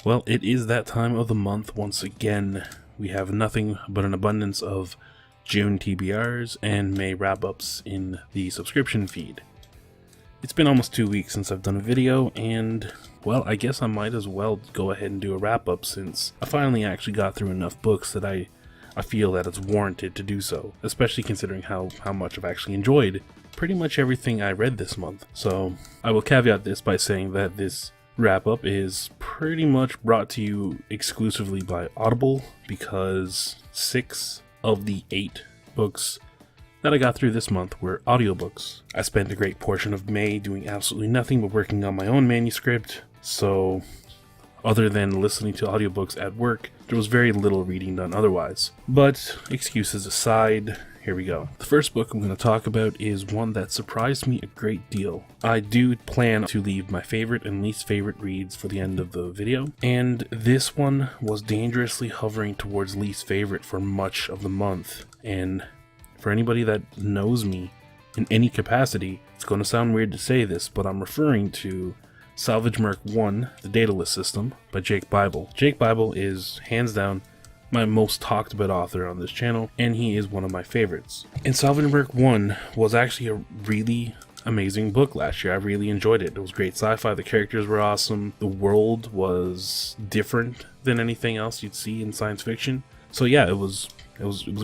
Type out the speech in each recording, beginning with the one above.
Well, it is that time of the month once again. We have nothing but an abundance of June TBRs and May wrap-ups in the subscription feed. It's been almost 2 weeks since I've done a video, and, well, I guess I might as well go ahead and do a wrap-up since I finally actually got through enough books that I feel that it's warranted to do so, especially considering how much I've actually enjoyed pretty much everything I read this month. So, I will caveat this by saying that this wrap-up is pretty much brought to you exclusively by Audible, because 6 of the 8 books that I got through this month were audiobooks. I spent a great portion of May doing absolutely nothing but working on my own manuscript, so other than listening to audiobooks at work, there was very little reading done otherwise. But excuses aside, here we go. The first book I'm going to talk about is one that surprised me a great deal. I do plan to leave my favorite and least favorite reads for the end of the video, and this one was dangerously hovering towards least favorite for much of the month. And for anybody that knows me in any capacity, it's going to sound weird to say this, but I'm referring to Salvage Merc 1, The Daedalus System, by Jake Bible. Jake Bible is, hands down, my most talked about author on this channel, and he is one of my favorites. And Salvage Merc 1 was actually a really amazing book last year. I really enjoyed it. It was great sci-fi, the characters were awesome, the world was different than anything else you'd see in science fiction. So yeah, it was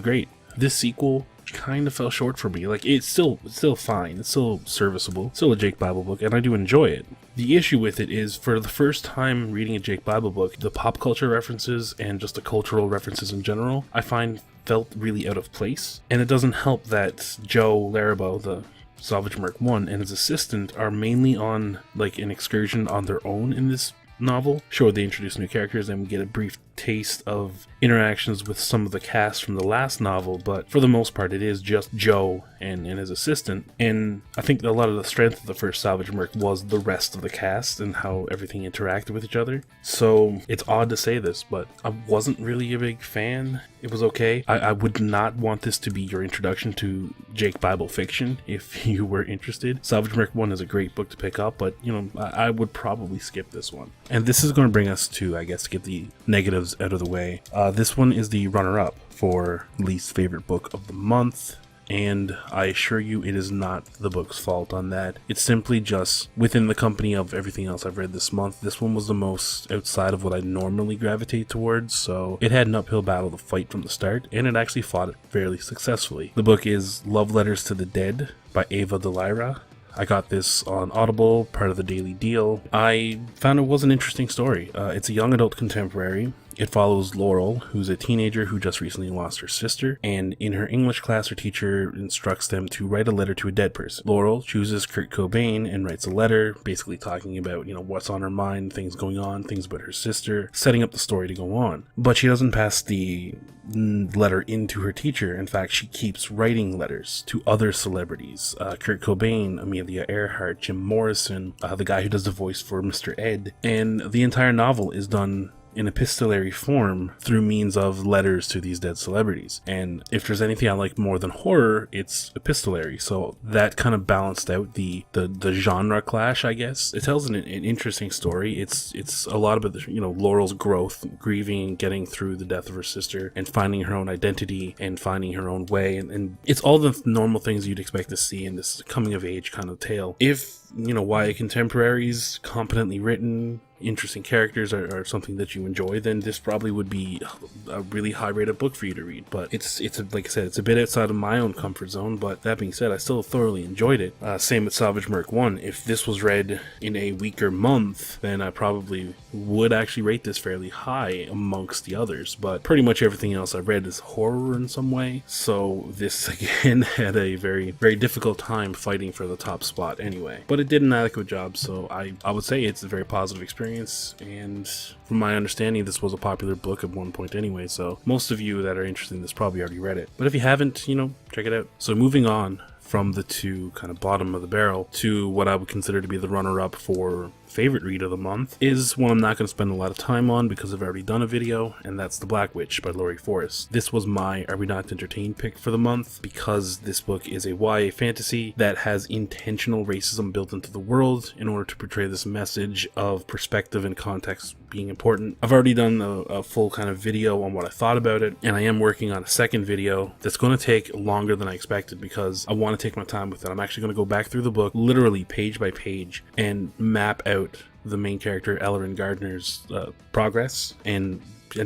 great. This sequel kind of fell short for me. Like, it's still fine, it's still serviceable, still a Jake Bible book, and I do enjoy it. The issue with it is, for the first time reading a Jake Bible book, the pop culture references and just the cultural references in general, I find felt really out of place. And it doesn't help that Joe Larabeau, the Salvage Merc 1, and his assistant are mainly on like an excursion on their own in this novel. Sure, they introduce new characters and we get a brief taste of interactions with some of the cast from the last novel, but for the most part it is just Joe and his assistant. And I think a lot of the strength of the first Salvage Merc was the rest of the cast and how everything interacted with each other. So it's odd to say this, but I wasn't really a big fan. It was okay. I would not want this to be your introduction to Jake Bible fiction if you were interested. Salvage Merc 1 is a great book to pick up, but you know, I would probably skip this one. And this is going to bring us to, I guess, get the negatives out of the way. This one is the runner-up for least favorite book of the month, and I assure you it is not the book's fault on that. It's simply just within the company of everything else I've read this month, this one was the most outside of what I normally gravitate towards, so it had an uphill battle to fight from the start, and it actually fought it fairly successfully. The book is Love Letters to the Dead by Ava DeLyra. I got this on Audible, part of the Daily Deal. I found it was an interesting story. It's a young adult contemporary. It follows Laurel, who's a teenager who just recently lost her sister, and in her English class, her teacher instructs them to write a letter to a dead person. Laurel chooses Kurt Cobain and writes a letter, basically talking about, you know, what's on her mind, things going on, things about her sister, setting up the story to go on. But she doesn't pass the letter into her teacher. In fact, she keeps writing letters to other celebrities. Kurt Cobain, Amelia Earhart, Jim Morrison, the guy who does the voice for Mr. Ed. And the entire novel is done in epistolary form through means of letters to these dead celebrities. And if there's anything I like more than horror, it's epistolary. So that kind of balanced out the genre clash, I guess. It tells an interesting story. It's a lot about the, you know, Laurel's growth, grieving and getting through the death of her sister and finding her own identity and finding her own way. And it's all the normal things you'd expect to see in this coming of age kind of tale. If, you know, YA contemporaries, competently written, interesting characters are something that you enjoy, then this probably would be a really high rated book for you to read. But it's like I said, it's a bit outside of my own comfort zone, but that being said, I still thoroughly enjoyed it. Same with Salvage Merc 1. If this was read in a weaker month, then I probably would actually rate this fairly high amongst the others, but pretty much everything else I read is horror in some way, so this again had a very, very difficult time fighting for the top spot anyway. But it did an adequate job, so I would say it's a very positive experience. And from my understanding, this was a popular book at one point anyway, so most of you that are interested in this probably already read it. But if you haven't, you know, check it out. So moving on from the two kind of bottom of the barrel to what I would consider to be the runner-up for favorite read of the month is one I'm not going to spend a lot of time on because I've already done a video, and that's The Black Witch by Laurie Forrest. This was my Are We Not Entertained pick for the month because this book is a YA fantasy that has intentional racism built into the world in order to portray this message of perspective and context being important. I've already done a full kind of video on what I thought about it, and I am working on a second video that's going to take longer than I expected because I want to take my time with it. I'm actually going to go back through the book literally page by page and map out the main character Ellerin Gardner's progress and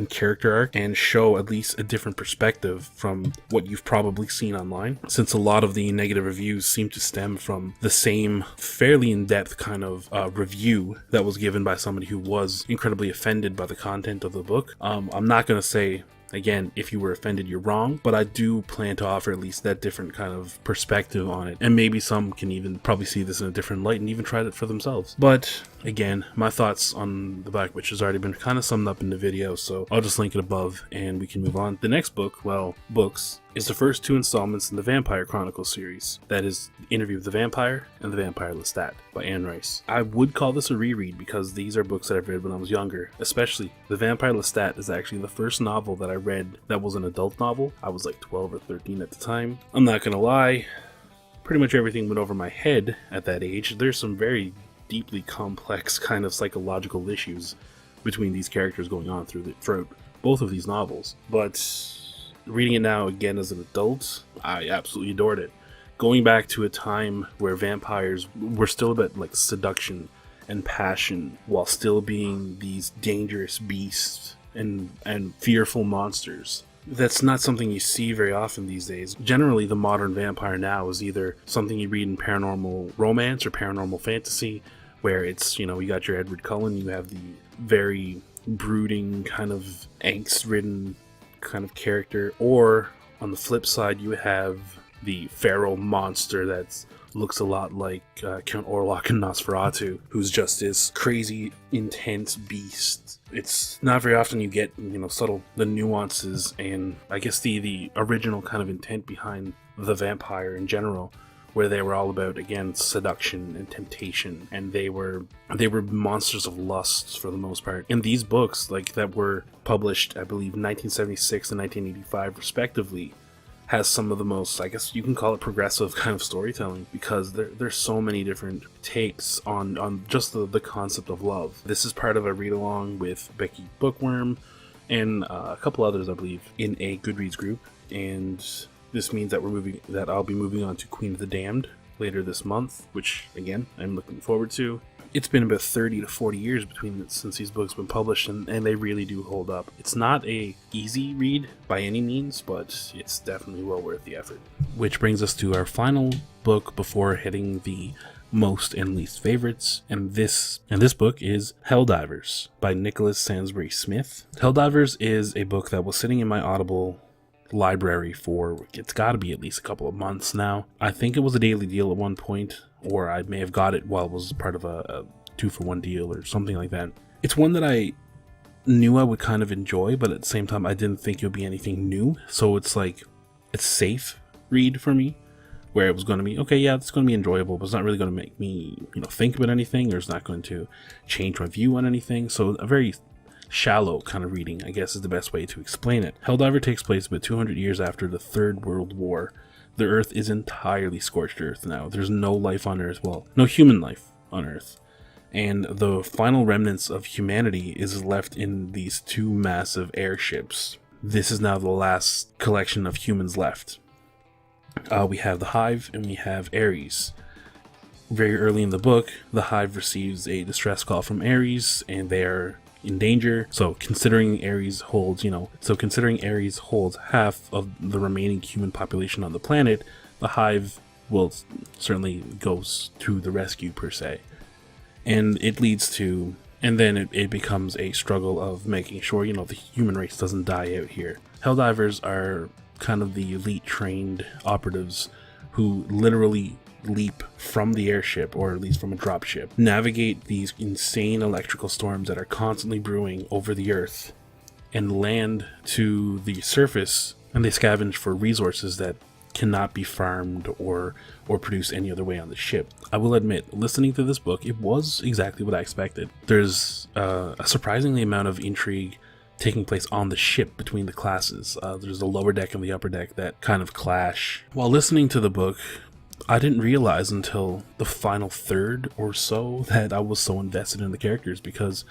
character arc and show at least a different perspective from what you've probably seen online, since a lot of the negative reviews seem to stem from the same fairly in-depth kind of review that was given by somebody who was incredibly offended by the content of the book. I'm not going to say, again, if you were offended, you're wrong, but I do plan to offer at least that different kind of perspective on it. And maybe some can even probably see this in a different light and even try it for themselves. But again, my thoughts on The Black Witch has already been kind of summed up in the video, so I'll just link it above and we can move on. The next book, well, books, is the first two installments in the Vampire Chronicles series. That is Interview with the Vampire and The Vampire Lestat by Anne Rice. I would call this a reread because these are books that I've read when I was younger, especially The Vampire Lestat is actually the first novel that I read that was an adult novel. I was like 12 or 13 at the time. I'm not gonna lie, pretty much everything went over my head at that age. There's some very deeply complex kind of psychological issues between these characters going on throughout both of these novels, but reading it now again as an adult, I absolutely adored it. Going back to a time where vampires were still about like seduction and passion while still being these dangerous beasts and fearful monsters. That's not something you see very often these days. Generally, the modern vampire now is either something you read in paranormal romance or paranormal fantasy, where it's, you know, you got your Edward Cullen, you have the very brooding kind of angst-ridden kind of character, or on the flip side you have the feral monster that looks a lot like Count Orlok and Nosferatu, who's just this crazy intense beast. It's not very often you get, you know, the nuances and I guess the original kind of intent behind the vampire in general, where they were all about, again, seduction and temptation, and they were monsters of lust for the most part. In these books, like, that were published, I believe, 1976 and 1985 respectively, has some of the most, I guess you can call it, progressive kind of storytelling, because there's so many different takes on just the concept of love. This is part of a read-along with Becky Bookworm and a couple others, I believe, in a Goodreads group, and this means that I'll be moving on to Queen of the Damned later this month, which, again, I'm looking forward to. It's been about 30 to 40 years since these books have been published, and they really do hold up. It's not a easy read by any means, but it's definitely well worth the effort. Which brings us to our final book before hitting the most and least favorites, and this book is Helldivers by Nicholas Sansbury Smith. Helldivers is a book that was sitting in my Audible library for, it's got to be at least a couple of months now. I think it was a daily deal at one point, or I may have got it while it was part of a 2-for-1 deal or something like that. It's one that I knew I would kind of enjoy, but at the same time I didn't think it would be anything new, so it's like it's safe read for me, where it was going to be, okay, yeah, it's going to be enjoyable, but it's not really going to make me, you know, think about anything, or it's not going to change my view on anything. So a very shallow kind of reading, I guess, is the best way to explain it. Helldiver takes place about 200 years after the Third World War. The Earth is entirely scorched earth now. There's no life on Earth, well, no human life on Earth. And the final remnants of humanity is left in these two massive airships. This is now the last collection of humans left. We have the Hive and we have Ares. Very early in the book, the Hive receives a distress call from Ares, and they are in danger. So considering Ares holds half of the remaining human population on the planet, the Hive will certainly goes to the rescue per se. And it leads to, and then it becomes a struggle of making sure, you know, the human race doesn't die out here. Helldivers are kind of the elite trained operatives who literally leap from the airship, or at least from a dropship, navigate these insane electrical storms that are constantly brewing over the Earth, and land to the surface, and they scavenge for resources that cannot be farmed or produced any other way on the ship. I will admit, listening to this book, it was exactly what I expected. There's a surprisingly amount of intrigue taking place on the ship between the classes. There's the lower deck and the upper deck that kind of clash. While listening to the book, I didn't realize until the final third or so that I was so invested in the characters, because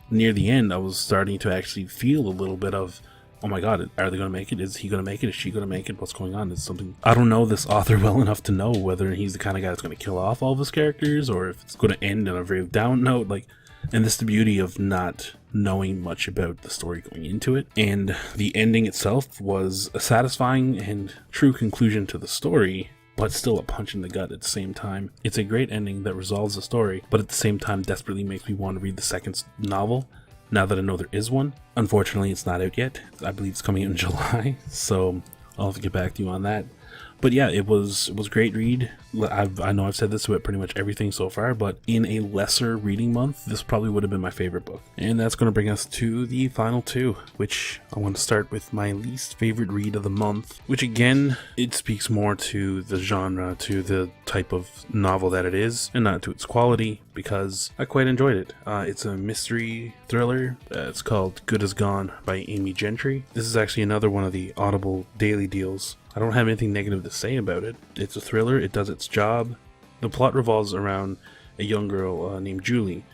near the end I was starting to actually feel a little bit of, oh my god, are they going to make it? Is he going to make it? Is she going to make it? What's going on? It's something. I don't know this author well enough to know whether he's the kind of guy that's going to kill off all of his characters, or if it's going to end on a very down note. And this is the beauty of not knowing much about the story going into it. And the ending itself was a satisfying and true conclusion to the story, but still a punch in the gut at the same time. It's a great ending that resolves the story, but at the same time desperately makes me want to read the second novel, now that I know there is one. Unfortunately, it's not out yet. I believe it's coming out in July, so I'll have to get back to you on that. But yeah, it was a great read. I know I've said this about pretty much everything so far, but in a lesser reading month, this probably would have been my favorite book. And that's going to bring us to the final two, which I want to start with my least favorite read of the month, which again, it speaks more to the genre, to the type of novel that it is, and not to its quality, because I quite enjoyed it. It's a mystery thriller. It's called Good As Gone by Amy Gentry. This is actually another one of the Audible daily deals. I don't have anything negative to say about it. It's a thriller, it does its job. The plot revolves around a young girl named Julie.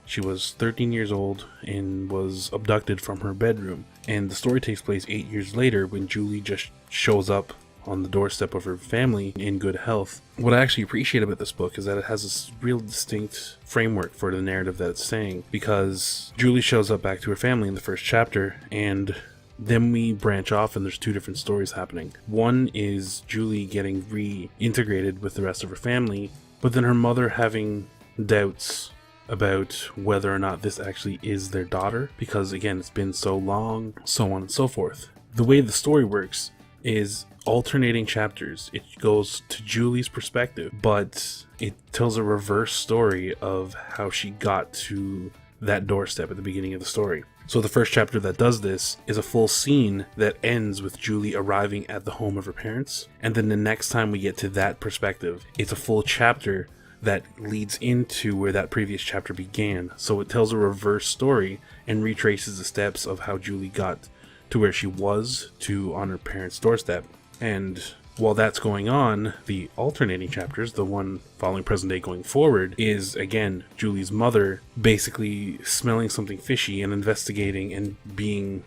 She was 13 years old and was abducted from her bedroom. And the story takes place 8 years later, when Julie just shows up on the doorstep of her family in good health. What I actually appreciate about this book is that it has this real distinct framework for the narrative that it's saying, because Julie shows up back to her family in the first chapter, and then we branch off and there's two different stories happening. One is Julie getting reintegrated with the rest of her family, but then her mother having doubts about whether or not this actually is their daughter, because again, it's been so long, so on and so forth. The way the story works is alternating chapters. It goes to Julie's perspective, but it tells a reverse story of how she got to that doorstep at the beginning of the story. So the first chapter that does this is a full scene that ends with Julie arriving at the home of her parents. And then the next time we get to that perspective, it's a full chapter that leads into where that previous chapter began. So it tells a reverse story and retraces the steps of how Julie got to where she was to on her parents' doorstep. And while that's going on, the alternating chapters, the one following present day going forward, is again Julie's mother basically smelling something fishy and investigating and being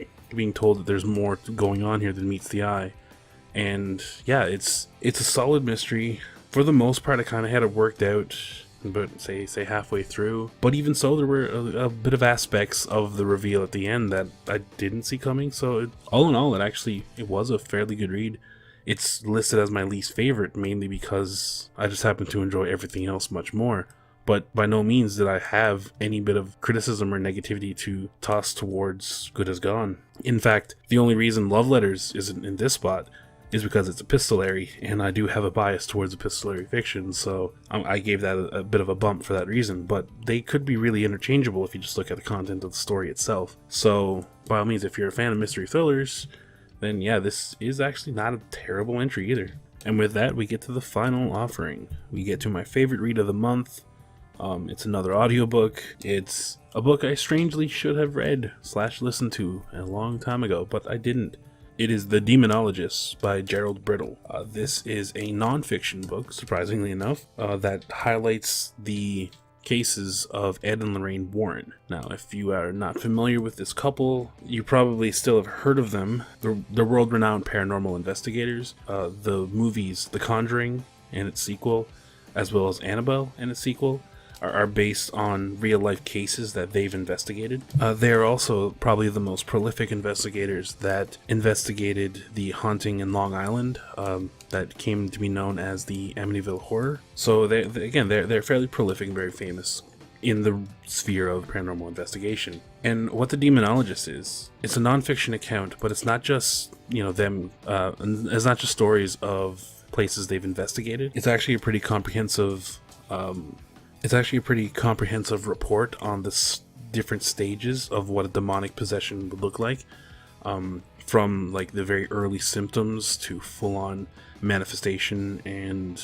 told that there's more going on here than meets the eye. And yeah, it's a solid mystery. For the most part, I kind of had it worked out, but say halfway through. But even so, there were a bit of aspects of the reveal at the end that I didn't see coming. So all in all, it was a fairly good read. It's listed as my least favorite, mainly because I just happen to enjoy everything else much more. But by no means did I have any bit of criticism or negativity to toss towards Good As Gone. In fact, the only reason Love Letters isn't in this spot is because it's epistolary, and I do have a bias towards epistolary fiction, so I gave that a bit of a bump for that reason. But they could be really interchangeable if you just look at the content of the story itself. So, by all means, if you're a fan of mystery thrillers, then yeah, this is actually not a terrible entry either. And with that, we get to the final offering. We get to my favorite read of the month. It's another audiobook. It's a book I strangely should have read / listened to a long time ago, but I didn't. It is The Demonologist by Gerald Brittle. This is a non-fiction book, surprisingly enough, that highlights the cases of Ed and Lorraine Warren. Now, if you are not familiar with this couple, you probably still have heard of them. They're world-renowned paranormal investigators. The movies The Conjuring and its sequel, as well as Annabelle and its sequel, are based on real-life cases that they've investigated. They are also probably the most prolific investigators that investigated the haunting in Long Island that came to be known as the Amityville Horror. So they're fairly prolific and very famous in the sphere of paranormal investigation. And what The Demonologist is, it's a non-fiction account, but it's not just them. It's not just stories of places they've investigated. It's actually a pretty comprehensive. It's actually a pretty comprehensive report on the different stages of what a demonic possession would look like. from like the very early symptoms to full-on manifestation and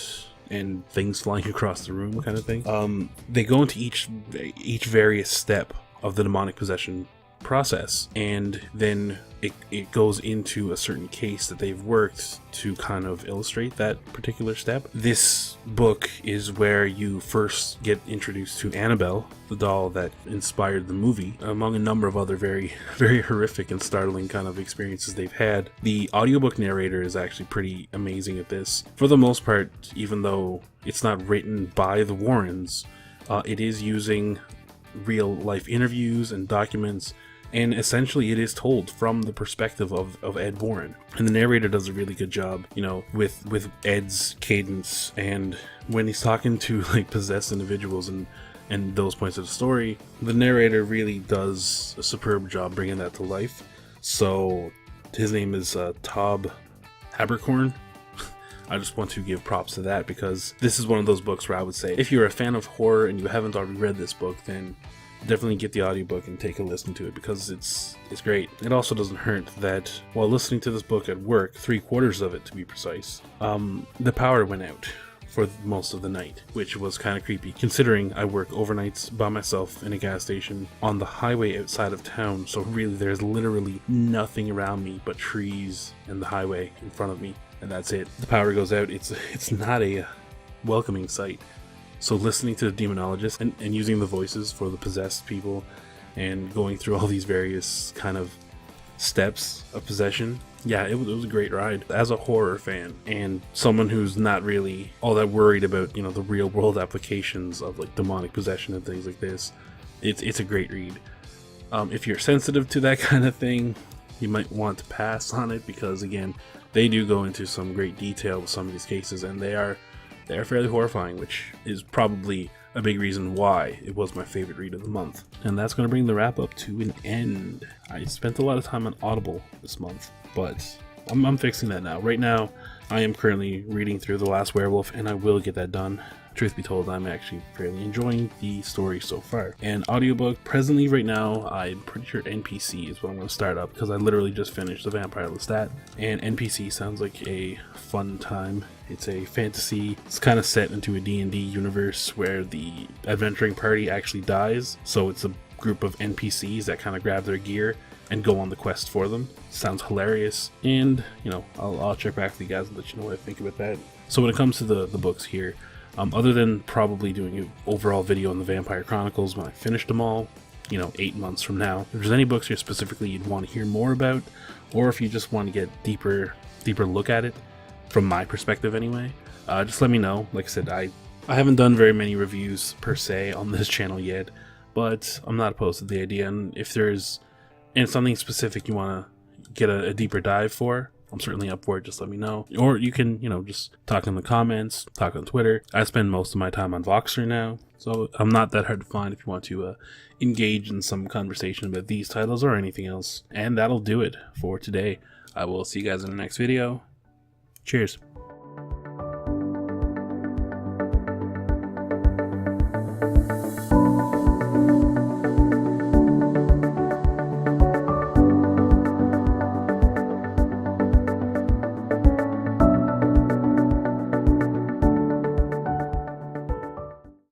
things flying across the room kind of thing. They go into each various step of the demonic possession process, and then it goes into a certain case that they've worked to kind of illustrate that particular step. This book is where you first get introduced to Annabelle, the doll that inspired the movie, among a number of other very, very horrific and startling kind of experiences they've had. The audiobook narrator is actually pretty amazing at this. For the most part, even though it's not written by the Warrens, it is using real life interviews and documents, and essentially it is told from the perspective of Ed Warren, and the narrator does a really good job, you know, with Ed's cadence, and when he's talking to like possessed individuals and those points of the story, the narrator really does a superb job bringing that to life. So his name is Tob Habercorn. I just want to give props to that, because this is one of those books where I would say if you're a fan of horror and you haven't already read this book, then definitely get the audiobook and take a listen to it, because it's great. It also doesn't hurt that while listening to this book at work, 3/4 of it to be precise, the power went out for most of the night, which was kind of creepy considering I work overnights by myself in a gas station on the highway outside of town. So really there's literally nothing around me but trees and the highway in front of me, and that's it. The power goes out. It's not a welcoming sight. So listening to the demonologist and using the voices for the possessed people and going through all these various kind of steps of possession, yeah, it was a great ride. As a horror fan and someone who's not really all that worried about, you know, the real world applications of like demonic possession and things like this, it's a great read. If you're sensitive to that kind of thing, you might want to pass on it, because again, they do go into some great detail with some of these cases, and they are fairly horrifying, which is probably a big reason why it was my favorite read of the month. And that's going to bring the wrap up to an end. I spent a lot of time on Audible this month, but I'm fixing that now. Right now, I am currently reading through The Last Werewolf, and I will get that done. Truth be told, I'm actually fairly enjoying the story so far. And audiobook, presently right now, I'm pretty sure NPC is what I'm going to start up, because I literally just finished The Vampire Lestat, and NPC sounds like a fun time. It's a fantasy. It's kind of set into a D&D universe where the adventuring party actually dies. So it's a group of NPCs that kind of grab their gear and go on the quest for them. Sounds hilarious. And, you know, I'll check back with you guys and let you know what I think about that. So when it comes to the books here, other than probably doing an overall video on the Vampire Chronicles when I finished them all, you know, 8 months from now, if there's any books here specifically you'd want to hear more about, or if you just want to get deeper look at it, from my perspective anyway, just let me know. Like I said, I haven't done very many reviews per se on this channel yet, but I'm not opposed to the idea, and if there's something specific you want to get a deeper dive for, I'm certainly up for it. Just let me know. Or you can, you know, just talk in the comments, talk on Twitter. I spend most of my time on Voxer now, so I'm not that hard to find if you want to engage in some conversation about these titles or anything else. And that'll do it for today. I will see you guys in the next video. Cheers.